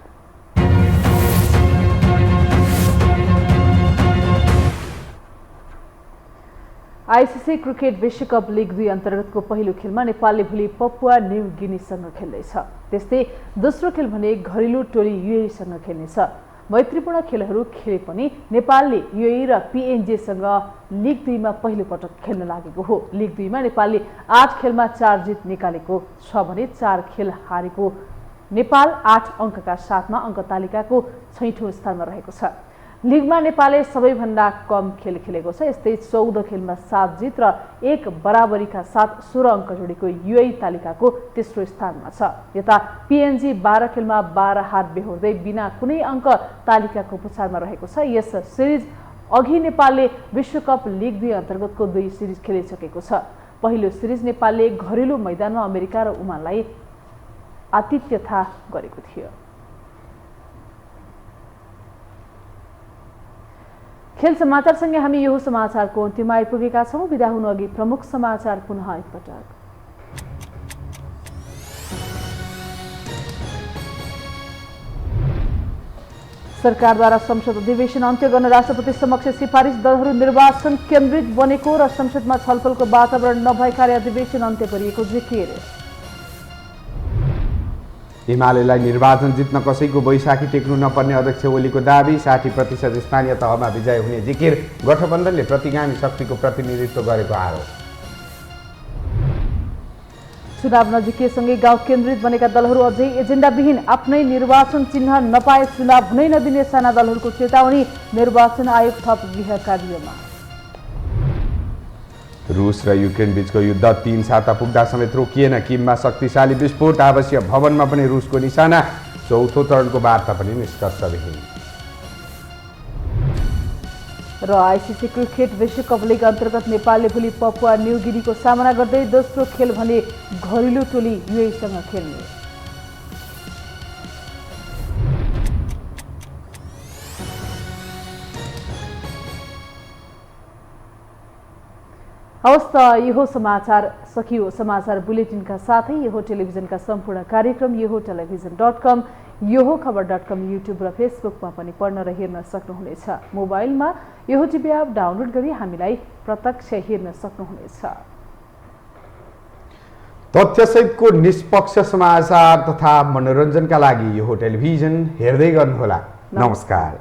आइसिसी क्रिकेट विश्वकप लिग 2 अन्तर्गतको पहिलो खेलमा नेपालले भोलि पपुवा न्यू गिनीसँग खेल्दैछ। त्यस्तै दोस्रो खेल भने घरेलु टोली युएईसँग खेल्नेछ। मैत्रीपूर्ण खेलहरू खेले पनि नेपालले युएई र पीएनजीसँग लिग 2 मा पहिलो पटक खेल्न लागेको हो। लिग 2 मा नेपालले 8 खेलमा 4 जित निकालेको छ भने 4 खेल हारेको नेपाल 8 अङ्कका साथमा अङ्क तालिकाको 6औं स्थानमा रहेको छ। लिगमा नेपालले सबैभन्दा कम खेल खेलेको छ। यस्तै 14 खेलमा 7 जित र 1 बराबरीका साथ 16 अङ्क जोडेको युएई तालिकाको तेस्रो स्थानमा छ। यता पीएनजी 12 खेलमा 12 हार बेहोर्दै बिना कुनै अङ्क तालिकाको पछाडमा रहेको छ। यस सिरिज अघि नेपालले विश्वकप लिग 2 अन्तर्गतको 2 सिरिज खेलिसकेको छ। पहिलो सिरिज नेपालले घरेलु मैदानमा अमेरिका र ओमानलाई आतिथ्यता गरेको थियो। खेल समाचारसँगै हामी यो समाचारको अन्त्यमा आइपुगेका छौँ। बिदा हुनु अघि प्रमुख समाचार पुनः एकपटक। सरकारद्वारा संसद अधिवेशन अन्त्य गर्न राष्ट्रपति समक्ष सिफारिस दलहरू निर्वाचन केन्द्रित बनेको र संसदमा छलफलको वातावरण नभएकाले अधिवेशन अन्त्य गरिएको जिकिर। एमालेलाई निर्वाचन जित्न कसैको बैशाखी टेक्नु नपर्ने अध्यक्ष ओलीको दाबी। 60% स्थानीय तहमा विजय हुने जिकिर। गठबन्धनले प्रतिगामी शक्तिको प्रतिनिधित्व गरेको आरोप। चुनाव नजिकिएसँगै गाउँ केन्द्रित बनेका दलहरू अझै एजेन्डाविहीन आफ्नै निर्वाचन चिन्ह नपाए चुनाव हुनै नदिने साना दलहरूको चेतावनी। निर्वाचन आयोग थप गृह कार्यमा। रुस र युक्रेन बीचको युद्ध 3 साता पुग्दा समेत रोकिएन। किममा शक्तिशाली विस्फोट। आवासीय भवनमा पनि रुसको निशाना। चौथो चरणको वार्ता पनि निष्कर्षविहीन। र आइसिसी क्रिकेट विश्वकप लिग अन्तर्गत नेपालले भोलि पपुवा न्यू गिनीको सामना गर्दै दोस्रो खेल भने घरेलु टोली युएईसँग खेल्ने। हवस् त यो समाचार सकियो। समाचार बुलेटिनका साथै यो टेलिभिजनका सम्पूर्ण कार्यक्रम यो टेलिभिजन.com, यो खबर.com, युट्युब र फेसबुकमा पनि पढ्न र हेर्न सक्नुहुनेछ। मोबाइलमा यो टिभी एप डाउनलोड गरी हामीलाई प्रत्यक्ष हेर्न सक्नुहुनेछ। तथ्यसहितको निष्पक्ष समाचार तथा मनोरञ्जनका लागि यो टेलिभिजन हेर्दै गर्नुहोला। नमस्कार।